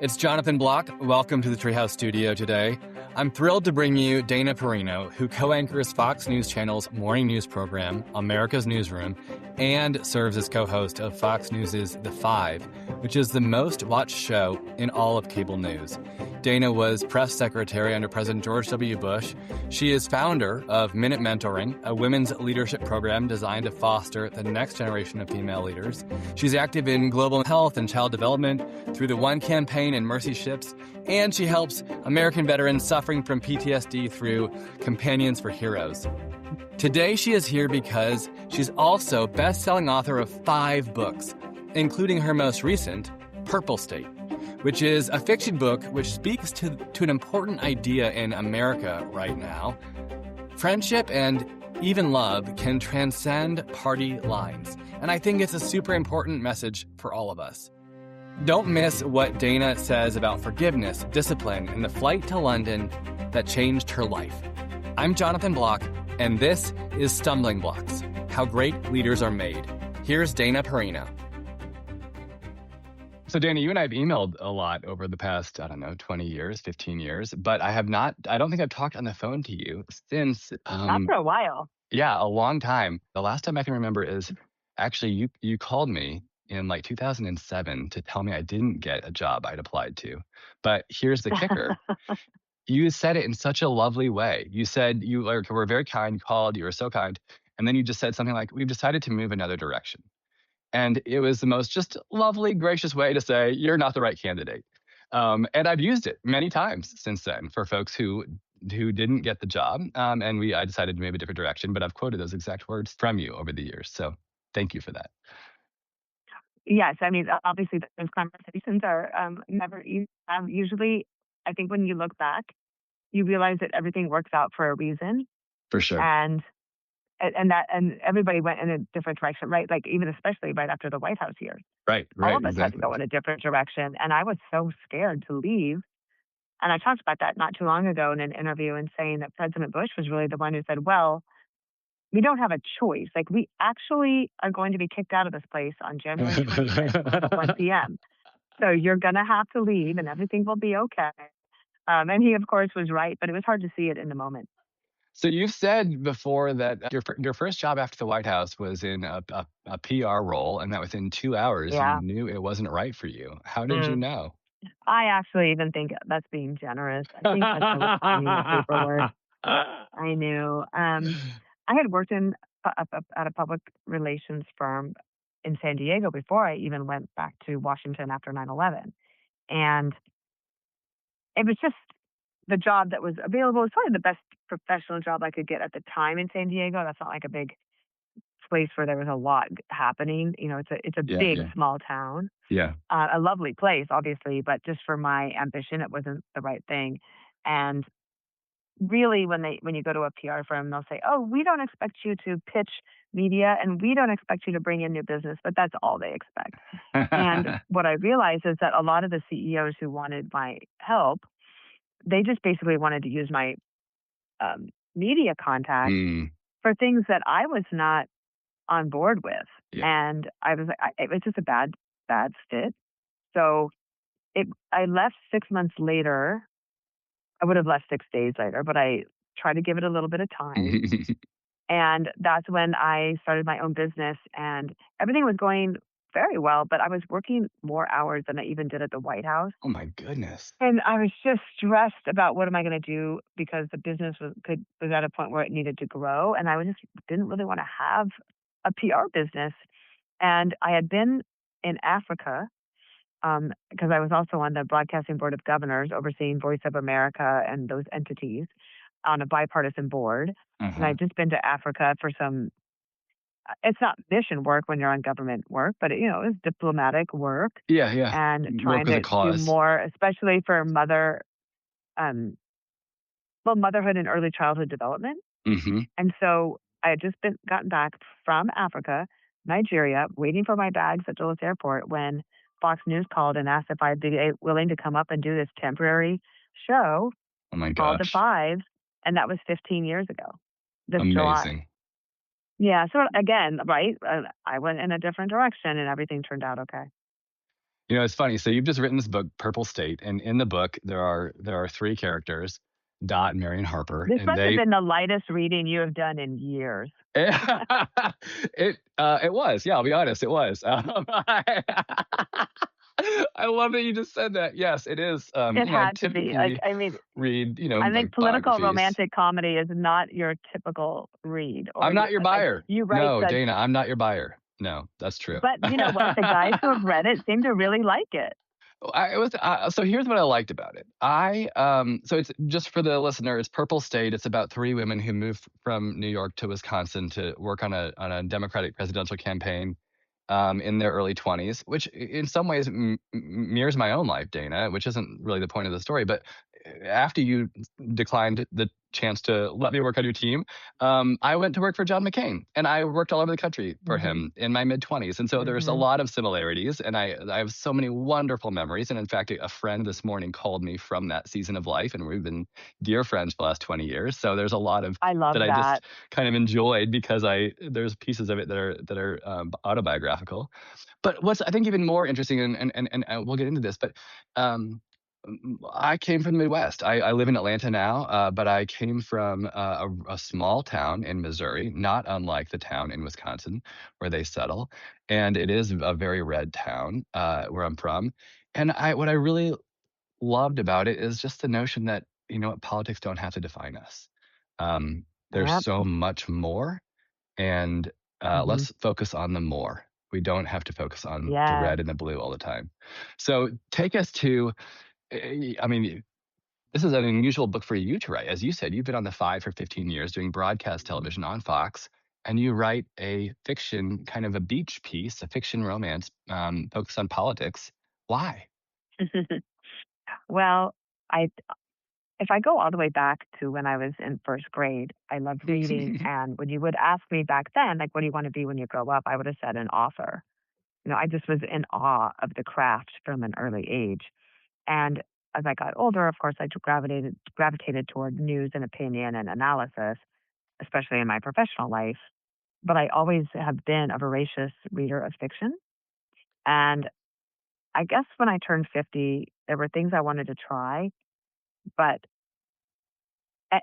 It's Jonathan Block. Welcome to the Treehouse studio today. I'm thrilled to bring you Dana Perino, who co-anchors Fox News Channel's morning news program, America's Newsroom, and serves as co-host of Fox News' The Five, which is the most watched show in all of cable news. Dana was press secretary under President George W. Bush. She is founder of Minute Mentoring, a women's leadership program designed to foster the next generation of female leaders. She's active in global health and child development through the One Campaign and Mercy Ships, and she helps American veterans suffering from PTSD through Companions for Heroes. Today, she is here because she's also best-selling author of 5 books, including her most recent, Purple State, which is a fiction book which speaks to an important idea in America right now. Friendship and even love can transcend party lines, and I think it's a super important message for all of us. Don't miss what Dana says about forgiveness, discipline, and the flight to London that changed her life. I'm Jonathan Block, and this is Stumbling Blocks, How Great Leaders Are Made. Here's Dana Perino. So Dana, you and I have emailed a lot over the past, 20 years, 15 years, but I don't think I've talked on the phone to you since... Not for a while. Yeah, a long time. The last time I can remember is actually you called me in like 2007 to tell me I didn't get a job I'd applied to. But here's the kicker. You said it in such a lovely way. You said you were very kind, you called, you were so kind. And then you just said something like, we've decided to move another direction. And it was the most just lovely, gracious way to say, you're not the right candidate. And I've used it many times since then for folks who didn't get the job. And I decided to move a different direction, but I've quoted those exact words from you over the years. So thank you for that. Yes, I mean, obviously those conversations are never easy. Usually, I think when you look back, you realize that everything works out for a reason. For sure. And everybody went in a different direction, right? Like even especially right after the White House years. Right. All of us exactly. had to go in a different direction. And I was so scared to leave. And I talked about that not too long ago in an interview and saying that President Bush was really the one who said, well, we don't have a choice. Like we actually are going to be kicked out of this place on January 25th at 1 p.m. So you're going to have to leave and everything will be okay. And he, of course, was right, but it was hard to see it in the moment. So you've said before that your first job after the White House was in a PR role, and that within 2 hours you knew it wasn't right for you. How did you know? I actually even think that's being generous. I think that's the paperwork. I knew. I had worked at a public relations firm in San Diego before I even went back to Washington after 9/11. And it was just the job that was available. It was probably the best professional job I could get at the time in San Diego. That's not like a big place where there was a lot happening. You know, it's a big, small town. Yeah. A lovely place, obviously, but just for my ambition, it wasn't the right thing. And really, when you go to a PR firm, they'll say, oh, we don't expect you to pitch media and we don't expect you to bring in new business, but that's all they expect. And what I realized is that a lot of the CEOs who wanted my help, they just basically wanted to use my media contact for things that I was not on board with. Yeah. And I was like, it was just a bad fit. So I left 6 months later. I would have left 6 days later, but I tried to give it a little bit of time. And that's when I started my own business and everything was going very well, but I was working more hours than I even did at the White House. Oh my goodness. And I was just stressed about what am I going to do because the business was at a point where it needed to grow. And I just didn't really want to have a PR business. And I had been in Africa because I was also on the Broadcasting Board of Governors overseeing Voice of America and those entities on a bipartisan board. And I'd just been to Africa for some, it's not mission work when you're on government work, but it was diplomatic work. Yeah. And trying to do more, especially for motherhood and early childhood development. And so I had just gotten back from Africa, Nigeria, waiting for my bags at Dulles Airport when Fox News called and asked if I'd be willing to come up and do this temporary show called The Five. And that was 15 years ago. Amazing. July. Yeah. So again, right, I went in a different direction and everything turned out okay. It's funny. So you've just written this book, Purple State, and in the book there are three characters, Dot, Mary, and Harper, This and must have they been the lightest reading you have done in years. it was. Yeah, I'll be honest, it was. I love that you just said that. Yes, it is. It I had to be. Like, typically I mean, read, I think like political biographies. romantic comedy is not your typical read, or I'm you not your like buyer. you write No, such. Dana, I'm not your buyer. No, that's true. But you know what? The guys who have read it seem to really like it. So here's what I liked about it. So it's just for the listener. It's Purple State. It's about three women who moved from New York to Wisconsin to work on a Democratic presidential campaign, in their early 20s, which in some ways mirrors my own life, Dana, which isn't really the point of the story. But after you declined the chance to let me work on your team, I went to work for John McCain, and I worked all over the country for Hmm. him in my mid 20s. And so there's a Hmm. lot of similarities, and I have so many wonderful memories. And in fact, a friend this morning called me from that season of life, and we've been dear friends for the last 20 years. So there's a lot of I love that I that. just kind of enjoyed because there's pieces of it that are autobiographical. But what's I think even more interesting, and we'll get into this, but um, I came from the Midwest. I live in Atlanta now, but I came from a small town in Missouri, not unlike the town in Wisconsin where they settle, and it is a very red town where I'm from. And what I really loved about it is just the notion that what politics don't have to define us. There's Yep. so much more, and Hmm. let's focus on the more. We don't have to focus on the Yes. red and the blue all the time. So take us to, I mean, this is an unusual book for you to write. As you said, you've been on the five for 15 years doing broadcast television on Fox, and you write a fiction, kind of a beach piece, a fiction romance focused on politics. Why? Well, I if I go all the way back to when I was in first grade, I loved reading. And when you would ask me back then, like, what do you want to be when you grow up? I would have said an author. I just was in awe of the craft from an early age. And as I got older, of course, I gravitated toward news and opinion and analysis, especially in my professional life. But I always have been a voracious reader of fiction. And I guess when I turned 50, there were things I wanted to try, but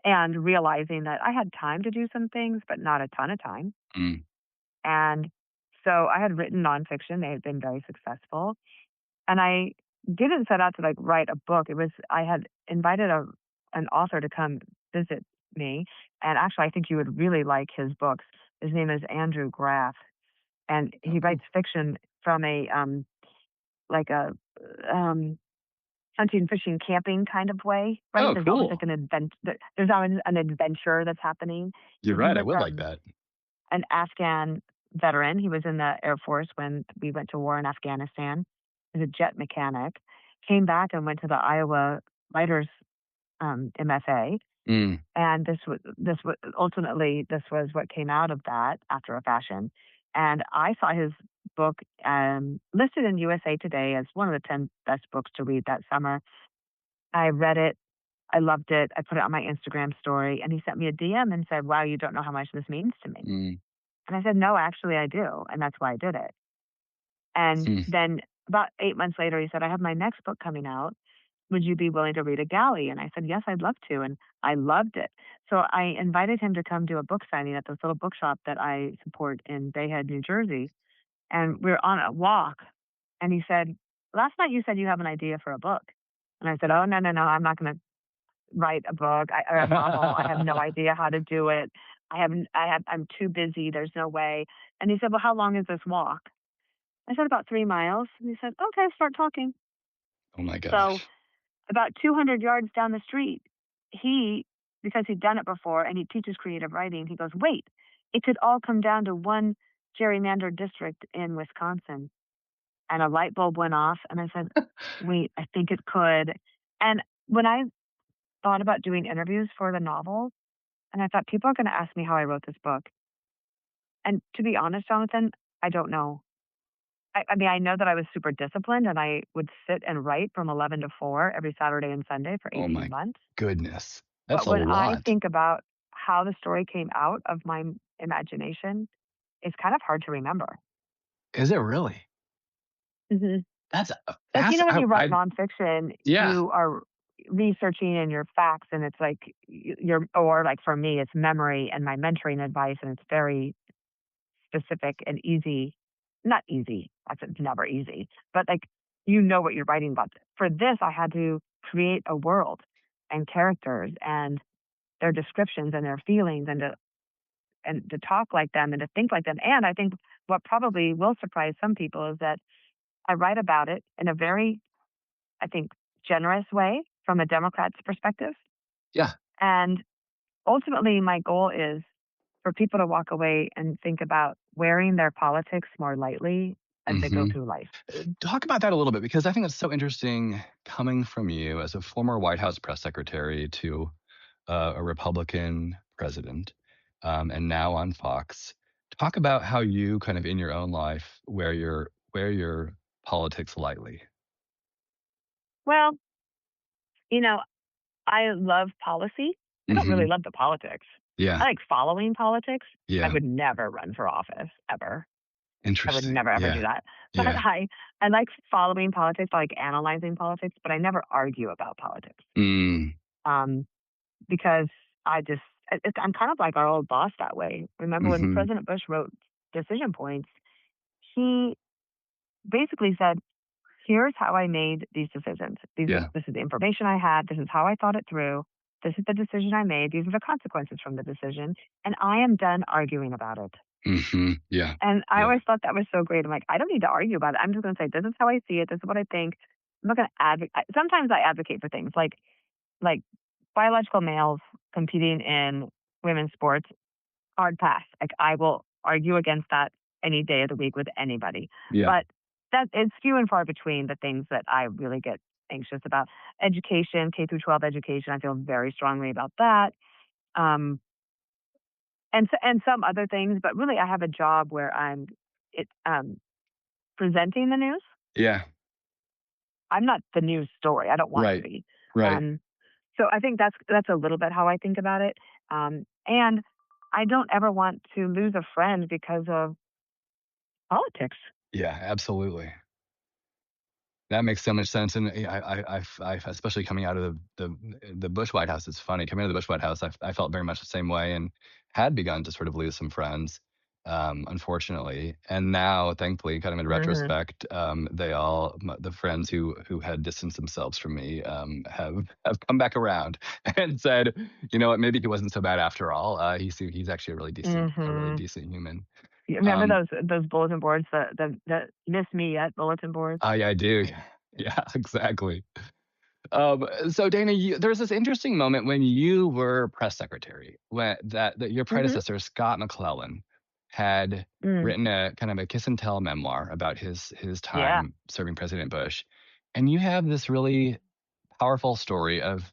and realizing that I had time to do some things, but not a ton of time. Mm, And so I had written nonfiction. They had been very successful. And I didn't set out to like write a book. It was I had invited an author to come visit me. And actually I think you would really like his books. His name is Andrew Graff. And he oh, writes fiction from a like a um hunting, fishing, camping kind of way, right? oh, There's always like cool. there's always an adventure that's happening. You're And he right. I was would like that. an Afghan veteran. He was in the Air Force when we went to war in Afghanistan. He was a jet mechanic. Came back and went to the Iowa Writers MFA. Mm, And this was ultimately this was what came out of that after a fashion. And I saw his book listed in USA Today as one of the 10 best books to read that summer. I read it. I loved it. I put it on my Instagram story, and he sent me a DM and said, "Wow, you don't know how much this means to me." mm, And I said, "No, actually, I do, and that's why I did it." And mm. then about 8 months later, he said, "I have my next book coming out. Would you be willing to read a galley?" And I said, "Yes, I'd love to." And I loved it. So I invited him to come do a book signing at this little bookshop that I support in Bayhead, New Jersey. And we were on a walk, and he said, "Last night you said you have an idea for a book." And I said, "Oh, no, no, no, I'm not going to write a book or a novel. I have no idea how to do it. I'm too busy. There's no way." And he said, "Well, how long is this walk?" I said, "About 3 miles." And he said, "Okay, start talking." Oh my So gosh. about 200 yards down the street, he, because he'd done it before and he teaches creative writing, he goes, "Wait, it could all come down to one gerrymandered district in Wisconsin." And a light bulb went off. And I said, "Wait, I think it could." And when I thought about doing interviews for the novel, and I thought, people are going to ask me how I wrote this book. And to be honest, Jonathan, I don't know. I mean, I know that I was super disciplined and I would sit and write from 11 to 4 every Saturday and Sunday for Oh 18 my months. goodness. That's But a when I lot. think about how the story came out of my imagination, it's kind of hard to remember. Is it really? Mhm. That's a Like, fast. when you write nonfiction, Yeah. you are researching and your facts, and it's like you're, or like for me, it's memory and my mentoring advice, and it's very specific and easy. Not easy. It's never easy, but like what you're writing about. For this, I had to create a world and characters and their descriptions and their feelings, and to talk like them and to think like them. And I think what probably will surprise some people is that I write about it in a very, I think, generous way from a Democrat's perspective. Yeah. And ultimately, my goal is for people to walk away and think about wearing their politics more lightly as they go Hmm. through life. Talk about that a little bit because I think it's so interesting coming from you as a former White House press secretary to a Republican president, and now on Fox. Talk about how you kind of in your own life wear your politics lightly. Well, you know, I love policy. I don't really Hmm. love the politics. I Yeah. like following politics. I Yeah. would never run for office ever. I would Interesting. never ever do Yeah. that. But Yeah. I like following politics, I like analyzing politics, but I never argue about politics. Mm. Um, because I'm kind of like our old boss that way. Remember when Hmm. President Bush wrote decision points, he basically said, "Here's how I made these decisions. Yeah. This is the information I had. This is how I thought it through. This is the decision I made. These are the consequences from the decision, and I am done arguing about it." Hmm. Yeah. And I Yeah. always thought that was so great. I'm like, I don't need to argue about it. I'm just going to say, this is how I see it. This is what I think. I'm not going to advocate. Sometimes I advocate for things like biological males competing in women's sports. Hard pass. Like I will argue against that any day of the week with anybody. Yeah. But that it's few and far between the things that I really get anxious about. Education, K through 12 education. I feel very strongly about that. Um, and some other things, but really I have a job where I'm it presenting the news. Yeah. I'm not the news story. I don't want to Right. be. Right. Um, so I think that's a little bit how I think about it. And I don't ever want to lose a friend because of politics. Yeah. Absolutely. That makes so much sense, and especially coming out of the Bush White House, it's funny. Coming out of the Bush White House, I felt very much the same way, and had begun to sort of lose some friends, unfortunately. And now, thankfully, kind of in Hmm. retrospect, the friends who had distanced themselves from me, have come back around and said, you know what, maybe he wasn't so bad after all. He's actually a really Hmm. decent human. You remember Um, those bulletin boards, the miss me yet bulletin boards? yeah, I do. Yeah, exactly. So Dana, there was this interesting moment when you were press secretary, when that your Hmm. predecessor Scott McClellan had Mm. written a kind of a kiss and tell memoir about his Yeah. time serving President Bush, and you have this really powerful story of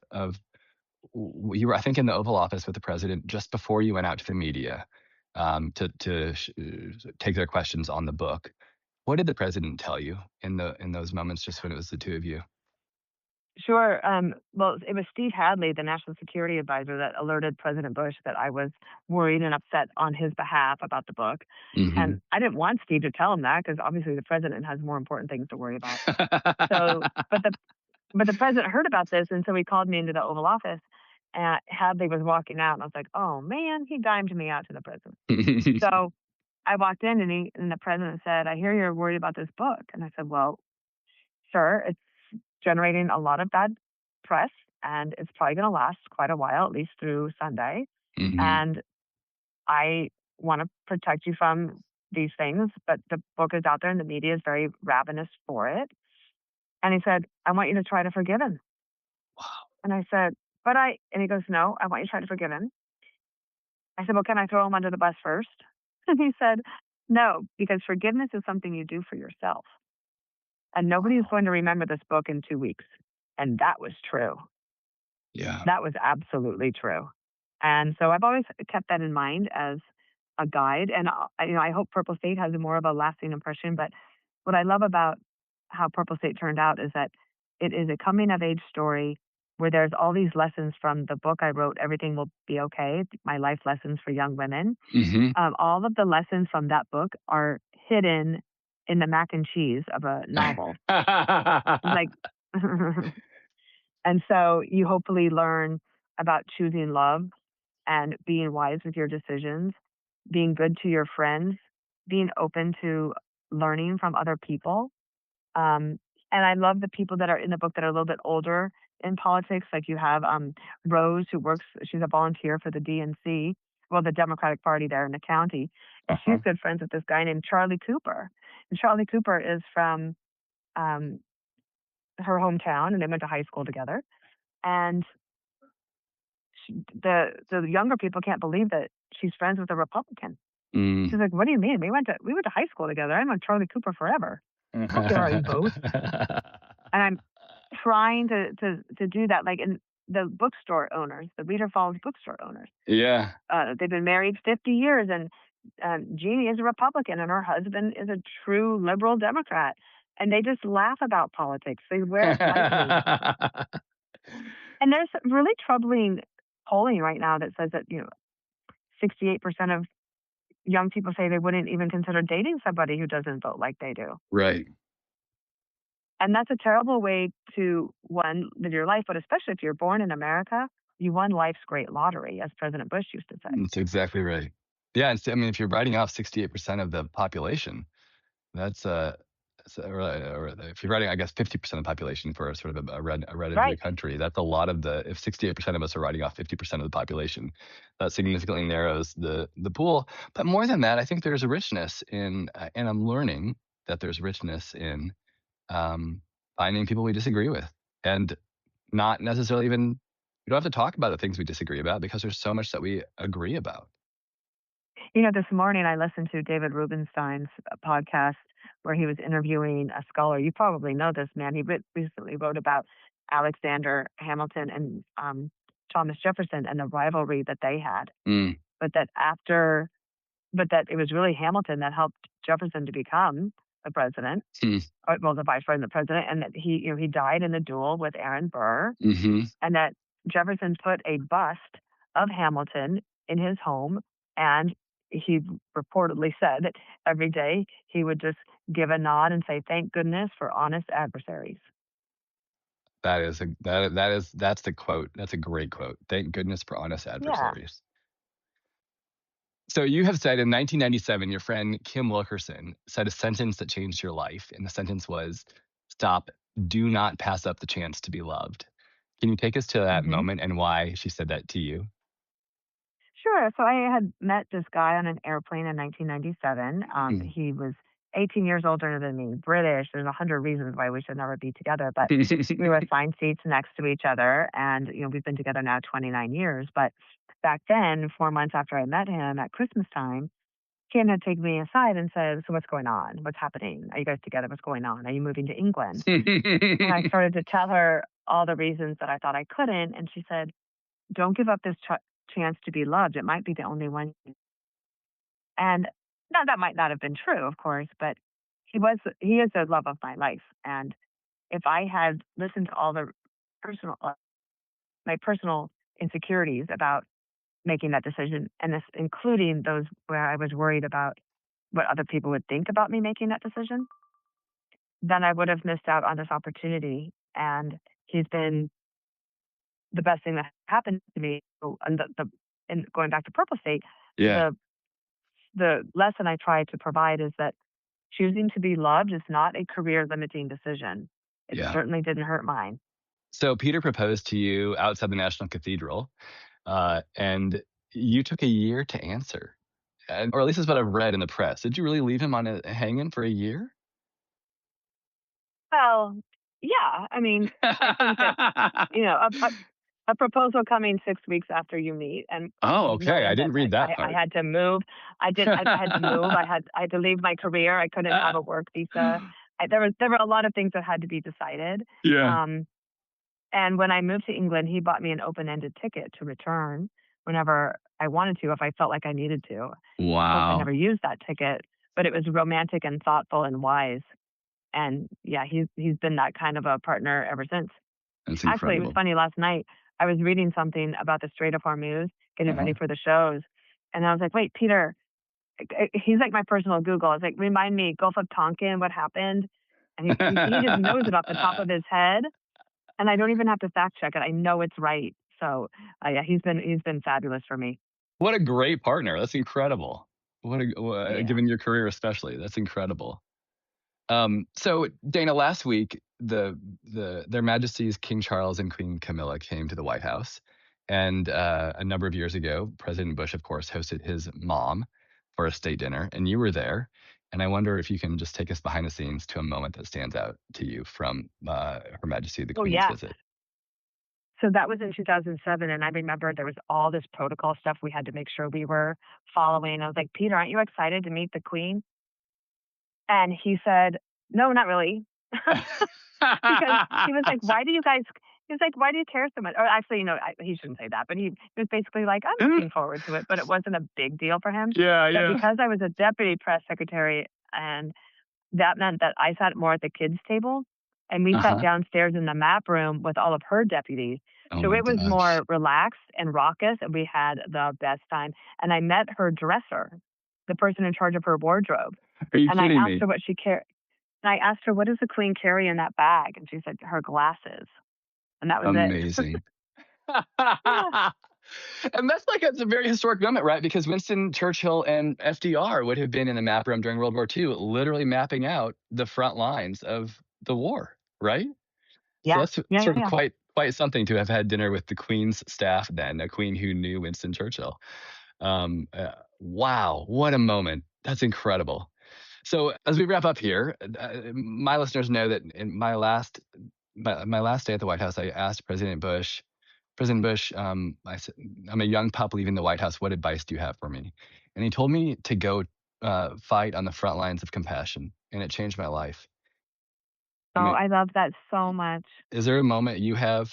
you were, I think, in the Oval Office with the president just before you went out to the media, to take their questions on the book. What did the president tell you in those moments, just when it was the two of you? Sure. Well, it was Steve Hadley, the national security advisor, that alerted President Bush that I was worried and upset on his behalf about the book. Hmm. And I didn't want Steve to tell him that because obviously the president has more important things to worry about. So, but the president heard about this, and so he called me into the Oval Office. And Hadley was walking out, and I was like, "Oh man, he dimed me out to the president." So I walked in, and the president said, "I hear you're worried about this book," and I said, "Well, sir, it's generating a lot of bad press, and it's probably going to last quite a while, at least through Sunday. Hmm. And I want to protect you from these things, but the book is out there, and the media is very ravenous for it." And he said, "I want you to try to forgive him." And I said, and he goes, "No, I want you to try to forgive him." I said, "Well, can I throw him under the bus first?" And he said, "No, because forgiveness is something you do for yourself. And nobody is Wow. going to remember this book in 2 weeks." And that was true. Yeah. That was absolutely true. And so I've always kept that in mind as a guide. And I hope Purple State has a more of a lasting impression. But what I love about how Purple State turned out is that it is a coming of age story where there's all these lessons from the book I wrote, Everything Will Be Okay, My Life Lessons for Young Women. Hmm. All of the lessons from that book are hidden in the mac and cheese of a novel. It's like, and so you hopefully learn about choosing love and being wise with your decisions, being good to your friends, being open to learning from other people. Um, and I love the people that are in the book that are a little bit older in politics. Like you have Rose, who works, she's a volunteer for the DNC, well, the Democratic Party there in the county. And she's Uh-huh. good friends with this guy named Charlie Cooper. And Charlie Cooper is from um, her hometown, and they went to high school together. And the younger people can't believe that she's friends with a Republican. Mm. She's like, "What do you mean? We went to high school together. I know Charlie Cooper forever. How dare you both?" And I'm trying to do that, like in the bookstore owners, the Reader Falls bookstore owners. Yeah. They've been married 50 years, and Jeannie is a Republican, and her husband is a true liberal Democrat, and they just laugh about politics. They wear it lightly. And there's really troubling polling right now that says that 68% of young people say they wouldn't even consider dating somebody who doesn't vote like they do. Right. And that's a terrible way to one live your life, but especially if you're born in America, you won life's great lottery, as President Bush used to say. That's exactly right. Yeah, and so, I mean, if you're writing off 68% of the population, that's or if you're writing, I guess, 50% of the population for a sort of a red Right. country, that's a lot of the. If 68% of us are writing off 50% of the population, that significantly narrows the pool. But more than that, I think there's a richness in, and I'm learning that there's richness in finding people we disagree with, and not necessarily even. We don't have to talk about the things we disagree about because there's so much that we agree about. This morning I listened to David Rubenstein's podcast where he was interviewing a scholar. You probably know this man. He recently wrote about Alexander Hamilton and Thomas Jefferson and the rivalry that they had. Mm. But that it was really Hamilton that helped Jefferson to become the president, well, the vice president, the president, and that he died in the duel with Aaron Burr, Mm-hmm. and that Jefferson put a bust of Hamilton in his home, and he reportedly said that every day he would just give a nod and say, "Thank goodness for honest adversaries." That's the quote. That's a great quote. Thank goodness for honest Yeah. adversaries. So you have said in 1997, your friend Kim Wilkerson said a sentence that changed your life, and the sentence was, "Stop. Do not pass up the chance to be loved." Can you take us to that hmm moment and why she said that to you? Sure. So I had met this guy on an airplane in 1997. Mm. He was 18 years older than me, British. There's 100 reasons why we should never be together, but we were assigned seats next to each other, and we've been together now 29 years. But back then, 4 months after I met him at Christmas time, Kim had taken me aside and said, "So what's going on? What's happening? Are you guys together? What's going on? Are you moving to England?" And I started to tell her all the reasons that I thought I couldn't, and she said, "Don't give up this chance to be loved. It might be the only one." And now that might not have been true, of course, but he is the love of my life. And if I had listened to all the personal my personal insecurities about making that decision, and this including those where I was worried about what other people would think about me making that decision, then I would have missed out on this opportunity. And he's been the best thing that happened to me. And and going back to Purple State, Yeah. the lesson I try to provide is that choosing to be loved is not a career limiting decision. It Yeah. certainly didn't hurt mine. So Peter proposed to you outside the National Cathedral, and you took a year to answer, or at least that's what I've read in the press. Did you really leave him on a hanging for a year? Well, yeah. I mean, I think that a proposal coming 6 weeks after you meet, and Oh, okay. I knowing that didn't read that I part. had to move. I had to move. I had to leave my career. I couldn't have a work visa. There were a lot of things that had to be decided. Yeah. And when I moved to England, he bought me an open-ended ticket to return whenever I wanted to, if I felt like I needed to. Of course, I Wow. never used that ticket, but it was romantic and thoughtful and wise. And yeah, he's been that kind of a partner ever since. That's Actually, it was incredible. funny. Last night, I was reading something about the Strait of Hormuz, getting ready Uh-huh. for the shows, and I was like, "Wait, Peter, he's like my personal Google. It's like, remind me, Gulf of Tonkin, what happened? And he just knows it off the top of his head, and I don't even have to fact check it. I know it's right. So yeah, he's been fabulous for me. What a great partner. That's incredible. Yeah. Given your career especially, that's incredible. So Dana, last week, Their Majesties King Charles and Queen Camilla came to the White House, and a number of years ago, President Bush, of course, hosted his mom for a state dinner, and you were there. And I wonder if you can just take us behind the scenes to a moment that stands out to you from Her Majesty the Oh Queen's yeah. visit. So that was in 2007, and I remember there was all this protocol stuff we had to make sure we were following. I was like, Peter, aren't you excited to meet the Queen? And he said, no, not really. Because he was like, why do you guys? He was like, why do you care so much? Or actually, he shouldn't say that, but he was basically like, I'm looking forward to it, but it wasn't a big deal for him. Yeah, But yeah. because I was a deputy press secretary, and that meant that I sat more at the kids' table, and we sat Uh-huh. downstairs in the map room with all of her deputies. Oh So my it was gosh. more relaxed and raucous, and we had the best time. And I met her dresser, the person in charge of her wardrobe, Are you and I kidding asked me? her what she carried. And I asked her, what does the Queen carry in that bag? And she said, her glasses. And that was it. Amazing. And it's a very historic moment, right? Because Winston Churchill and FDR would have been in the map room during World War II, literally mapping out the front lines of the war, right? So Yeah. that's Yeah. sort of Yeah. quite something to have had dinner with the Queen's staff then, a Queen who knew Winston Churchill. Wow, what a moment. That's incredible. So as we wrap up here, my listeners know that in my last day at the White House, I asked President Bush, I said, I'm a young pup leaving the White House. What advice do you have for me? And he told me to go fight on the front lines of compassion, and it changed my life. I Oh, mean, I love that so much. is there a moment you have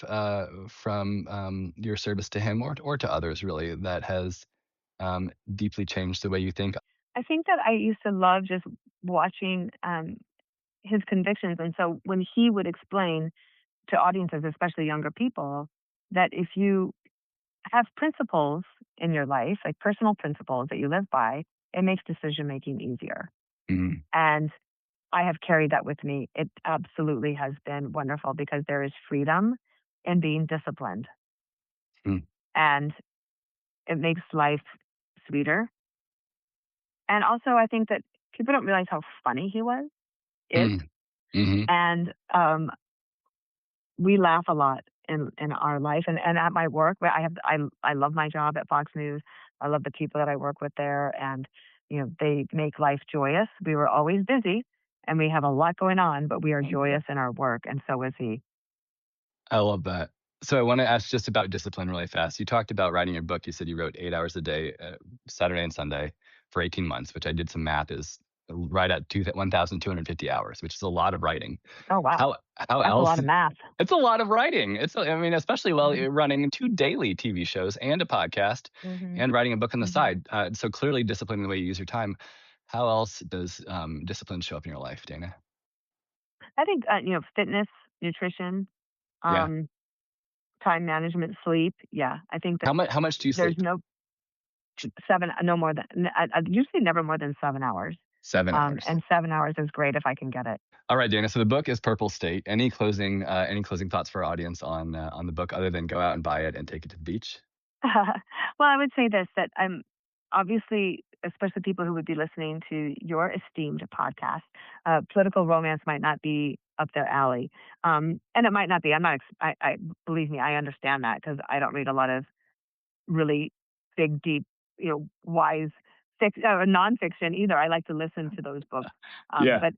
from your service to him or to others really that has deeply changed the way you think? I think that I used to love just watching his convictions. And so when he would explain to audiences, especially younger people, that if you have principles in your life, like personal principles that you live by, it makes decision making easier. Mm, And I have carried that with me. It absolutely has been wonderful because there is freedom in being disciplined, mm, and it makes life sweeter. And also, I think that people don't realize how funny he is. mm, mhm. And we laugh a lot in our life, and at my work. I love my job at Fox News. I love the people that I work with there, and they make life joyous. We were always busy, and we have a lot going on, but we are joyous in our work, and so is he. I love that. So I want to ask just about discipline really fast. You talked about writing your book. You said you wrote 8 hours a day, Saturday and Sunday, for 18 months, which I did some math is right at 1,250 hours, which is a lot of writing. Oh wow, How that's a else? lot of math. It's a lot of writing. I mean, especially while Hmm. you're running 2 daily TV shows and a podcast Hmm. and writing a book on the Hmm. side. So clearly disciplining the way you use your time. How else does discipline show up in your life, Dana? I think fitness, nutrition, Yeah. um, time management, sleep. Yeah, I think that How much do you there's sleep? no more than I usually never more than 7 hours. 7 hours. And 7 hours is great if I can get it. All right, Dana. So the book is Purple State. Any closing thoughts for our audience on the book, other than go out and buy it and take it to the beach? Well, I would say this, that I'm obviously, especially people who would be listening to your esteemed podcast, political romance might not be up their alley, and it might not be. I'm not. I believe me, I understand that because I don't read a lot of really big, deep, wise or nonfiction either. I like to listen to those books. Yeah. But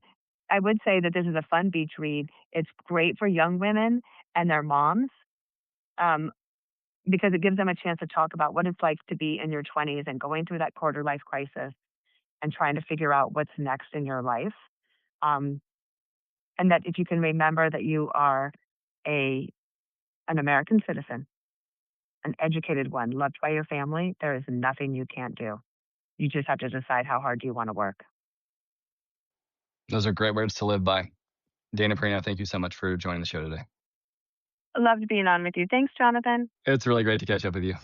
I would say that this is a fun beach read. It's great for young women and their moms, um, because it gives them a chance to talk about what it's like to be in your 20s and going through that quarter life crisis and trying to figure out what's next in your life. Um, and that if you can remember that you are a an American citizen, an educated one, loved by your family, there is nothing you can't do. You just have to decide how hard you want to work. Those are great words to live by. Dana Perino, thank you so much for joining the show today. I loved being on with you. Thanks, Jonathan. It's really great to catch up with you.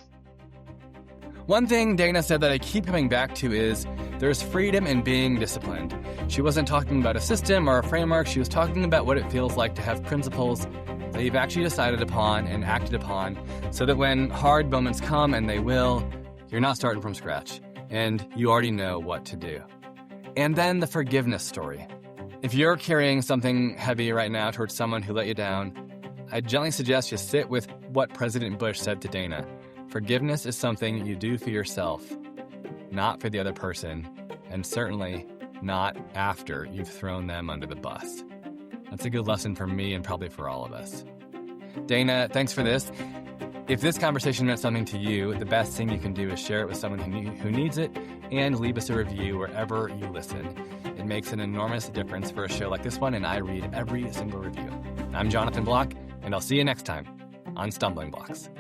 One thing Dana said that I keep coming back to is there's freedom in being disciplined. She wasn't talking about a system or a framework. She was talking about what it feels like to have principles that you've actually decided upon and acted upon so that when hard moments come, and they will, you're not starting from scratch and you already know what to do. And then the forgiveness story. If you're carrying something heavy right now towards someone who let you down, I gently suggest you sit with what President Bush said to Dana. Forgiveness is something you do for yourself, not for the other person, and certainly not after you've thrown them under the bus. That's a good lesson for me and probably for all of us. Dana, thanks for this. If this conversation meant something to you, the best thing you can do is share it with someone who needs it and leave us a review wherever you listen. It makes an enormous difference for a show like this one, and I read every single review. I'm Jonathan Block, and I'll see you next time on Stumbling Blocks.